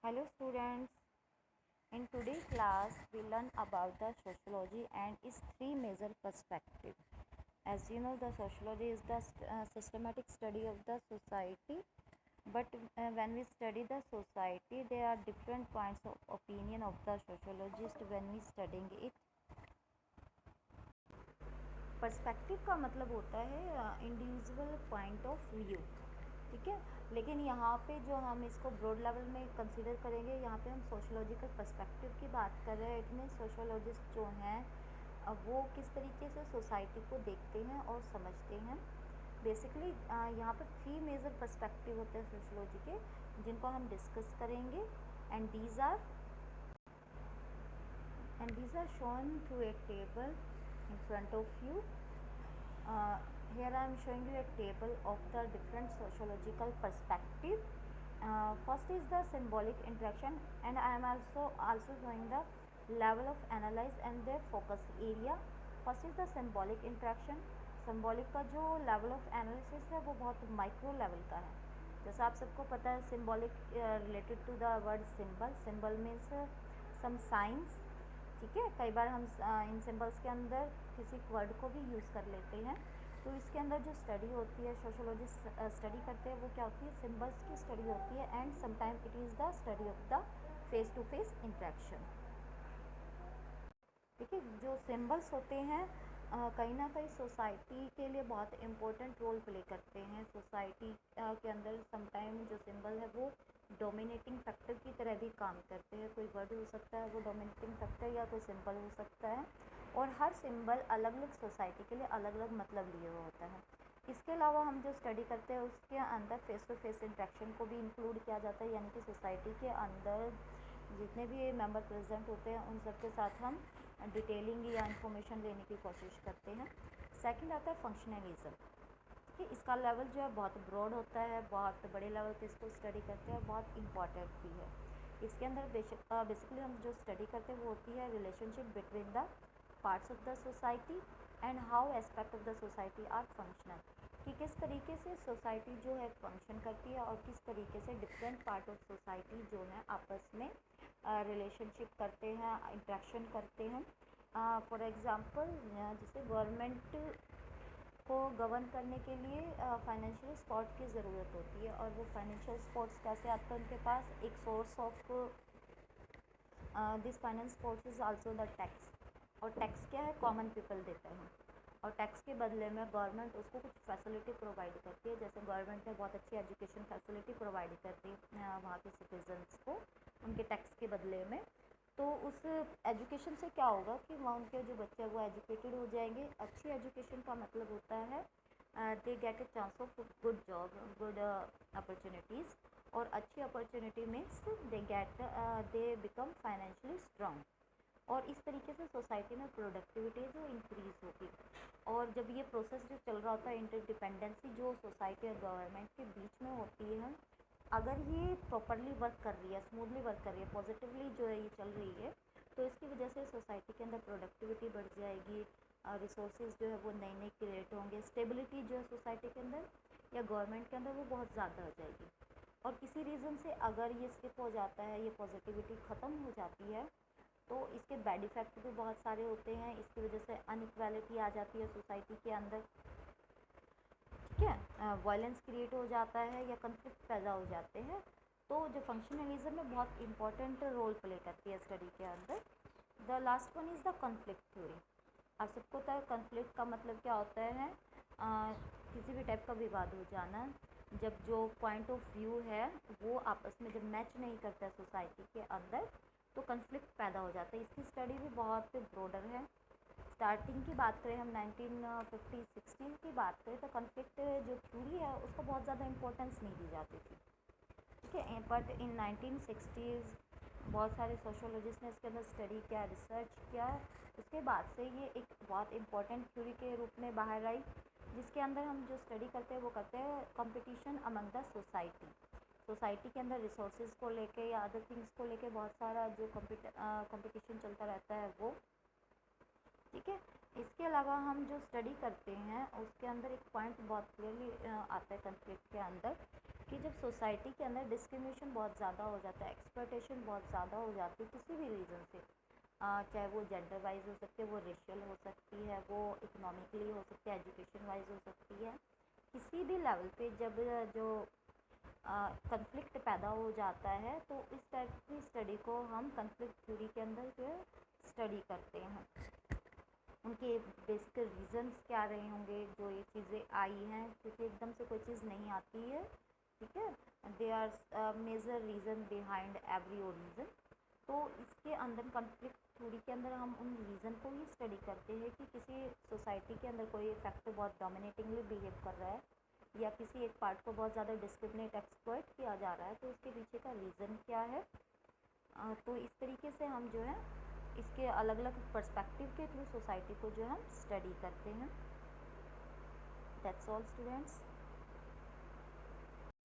Hello students, in today's class we learn about the sociology and its three major perspectives. As you know, the sociology is the systematic study of the society, but when we study the society there are different points of opinion of the sociologist when we studying it. Perspective का मतलब होता है individual point of view, ठीक है। लेकिन यहाँ पे जो हम इसको ब्रॉड लेवल में कंसीडर करेंगे, यहाँ पे हम सोशोलॉजिकल पर्सपेक्टिव की बात कर रहे हैं। इतने सोशोलॉजिस्ट जो हैं वो किस तरीके से सोसाइटी को देखते हैं और समझते हैं। बेसिकली यहाँ पर थ्री मेजर पर्सपेक्टिव होते हैं सोशोलॉजी के, जिनको हम डिस्कस करेंगे। And these are shown through a table in front of you. Here I am showing you a table of the different sociological perspective. First is the symbolic interaction, and I am also showing the level of analyze and their focus area. First is the symbolic interaction. symbolic का जो level of analysis है वो बहुत micro level का है। जैसा आप सबको पता है symbolic related to the word symbol. symbol means some signs, ठीक है। कई बार हम इन सिंबल्स के अंदर किसी वर्ड को भी यूज़ कर लेते हैं। तो इसके अंदर जो स्टडी होती है, सोशोलॉजिस्ट स्टडी करते हैं, वो क्या होती है, सिंबल्स की स्टडी होती है। And sometime it is the study of the face to face interaction, ठीक है। जो सिंबल्स होते हैं कहीं ना कहीं सोसाइटी के लिए बहुत इम्पोर्टेंट रोल प्ले करते हैं। सोसाइटी के अंदर समटाइम जो सिंबल है वो डोमिनेटिंग फैक्टर की तरह भी काम करते हैं। कोई वर्ड हो सकता है वो डोमिनेटिंग फैक्टर, या कोई सिंबल हो सकता है। और हर सिंबल अलग अलग सोसाइटी के लिए अलग अलग मतलब लिए हुआ होता है। इसके अलावा हम जो स्टडी करते हैं उसके अंदर फेस टू फेस इंट्रैक्शन को भी इंक्लूड किया जाता है, यानी कि सोसाइटी के अंदर जितने भी मेंबर प्रेजेंट होते हैं उन सब के साथ हम डिटेलिंग या इंफॉर्मेशन लेने की कोशिश करते हैं। सेकंड आता है फंक्शनलिज्म, ठीक है। इसका लेवल जो है बहुत ब्रॉड होता है, बहुत बड़े लेवल पे इसको स्टडी करते हैं और बहुत इम्पॉर्टेंट भी है। इसके अंदर बेसिकली हम जो स्टडी करते हैं वो होती है relationship between the parts of the society and how aspect of the society are functional, कि किस तरीके से सोसाइटी जो है फंक्शन करती है और किस तरीके से डिफरेंट पार्ट ऑफ सोसाइटी जो है आपस में रिलेशनशिप करते हैं, इंट्रैक्शन करते हैं। फॉर एग्ज़ाम्पल जैसे गवर्नमेंट को गवर्न करने के लिए फाइनेंशियल सपोर्ट की ज़रूरत होती है, और वो फाइनेंशियल सपोर्ट्स कैसे आता है उनके पास, एक source of this finance supports is also the tax. और टैक्स क्या है, कॉमन पीपल देते हैं, और टैक्स के बदले में गवर्नमेंट उसको कुछ फैसिलिटी प्रोवाइड करती है। जैसे गवर्नमेंट ने बहुत अच्छी एजुकेशन फैसिलिटी प्रोवाइड करती है वहाँ के सिटीजन्स को उनके टैक्स के बदले में। तो उस एजुकेशन से क्या होगा कि वहाँ उनके जो बच्चे हैं वो एजुकेटेड हो जाएंगे। अच्छी एजुकेशन का मतलब होता है they get a chance of good job, good opportunities. और अच्छी opportunity means they become financially strong, और इस तरीके से सोसाइटी में प्रोडक्टिविटी जो इंक्रीज़ होगी। और जब ये प्रोसेस जो चल रहा होता है, इंटरडिपेंडेंसी जो सोसाइटी और गवर्नमेंट के बीच में होती है, अगर ये प्रॉपरली वर्क कर रही है, स्मूथली वर्क कर रही है, पॉजिटिवली जो है ये चल रही है, तो इसकी वजह से सोसाइटी के अंदर प्रोडक्टिविटी बढ़ जाएगी, रिसोर्सेज जो है वो नए नए क्रिएट होंगे, स्टेबिलिटी जो है सोसाइटी के अंदर या गवर्नमेंट के अंदर वो बहुत ज़्यादा हो जाएगी। और किसी रीज़न से अगर ये स्किप हो जाता है, ये पॉजिटिविटी ख़त्म हो जाती है, तो इसके बैड इफ़ेक्ट भी बहुत सारे होते हैं। इसकी वजह से अनइक्वालिटी आ जाती है सोसाइटी के अंदर, ठीक है। वायलेंस क्रिएट हो जाता है या कन्फ्लिक्ट पैदा हो जाते हैं। तो जो फंक्शनलिज्म में बहुत इंपॉर्टेंट रोल प्ले करती है स्टडी के अंदर। The last one is the conflict theory. आप सबको पता है कन्फ्लिक्ट का मतलब क्या होता है, किसी भी टाइप का विवाद हो जाना, जब जो पॉइंट ऑफ व्यू है वो आपस में जब मैच नहीं करता है सोसाइटी के अंदर, तो कन्फ्लिक्ट पैदा हो जाता है। इसकी स्टडी भी बहुत ब्रॉडर है। स्टार्टिंग की बात करें हम 1950-60 की बात करें तो कन्फ्लिक्ट जो थ्योरी है उसको बहुत ज़्यादा इंपॉर्टेंस नहीं दी जाती थी, ठीक है। बट इन 1960s बहुत सारे सोशोलॉजिस्ट ने इसके अंदर स्टडी किया, रिसर्च किया। उसके बाद से ये एक बहुत इंपॉर्टेंट थ्योरी के रूप में बाहर आई, जिसके अंदर हम जो स्टडी करते हैं वो करते हैं competition among the society. Society के अंदर रिसोर्सेज को लेके या अदर थिंग्स को लेके बहुत सारा जो कंपटीशन चलता रहता है वो, ठीक है। इसके अलावा हम जो स्टडी करते हैं उसके अंदर एक पॉइंट बहुत क्लियरली आता है कन्फ्लिक्ट के अंदर, कि जब सोसाइटी के अंदर डिस्क्रिमिनेशन बहुत ज़्यादा हो जाता है, एक्सप्लॉयटेशन बहुत ज़्यादा हो जाती है किसी भी रीज़न से, चाहे वो जेंडर वाइज हो सकती है, वो रेशियल हो सकती है, वो इकोनॉमिकली हो सकती है, एजुकेशन वाइज हो सकती है, किसी भी लेवल पे जब जो कन्फ्लिक्ट पैदा हो जाता है तो इस टाइप की स्टडी को हम कन्फ्लिक्ट थ्योरी के अंदर जो है स्टडी करते हैं। उनके बेसिक रीज़न्स क्या रहे होंगे जो ये चीज़ें आई हैं, क्योंकि एकदम से कोई चीज़ नहीं आती है, ठीक है। They are major reason behind every origin. तो इसके अंदर कॉन्फ्लिक्ट थ्योरी के अंदर हम उन रीज़न को ही स्टडी करते हैं कि किसी सोसाइटी के अंदर कोई फैक्टर बहुत डोमिनेटिंगली बिहेव कर रहा है या किसी एक पार्ट को बहुत ज़्यादा डिस्क्रिमिनेट एक्सप्लॉइट किया जा रहा है, तो उसके पीछे का रीज़न क्या है। तो इस तरीके से हम जो है इसके अलग अलग पर्सपेक्टिव के थ्रू सोसाइटी को जो है हम स्टडी करते हैं। That's all students.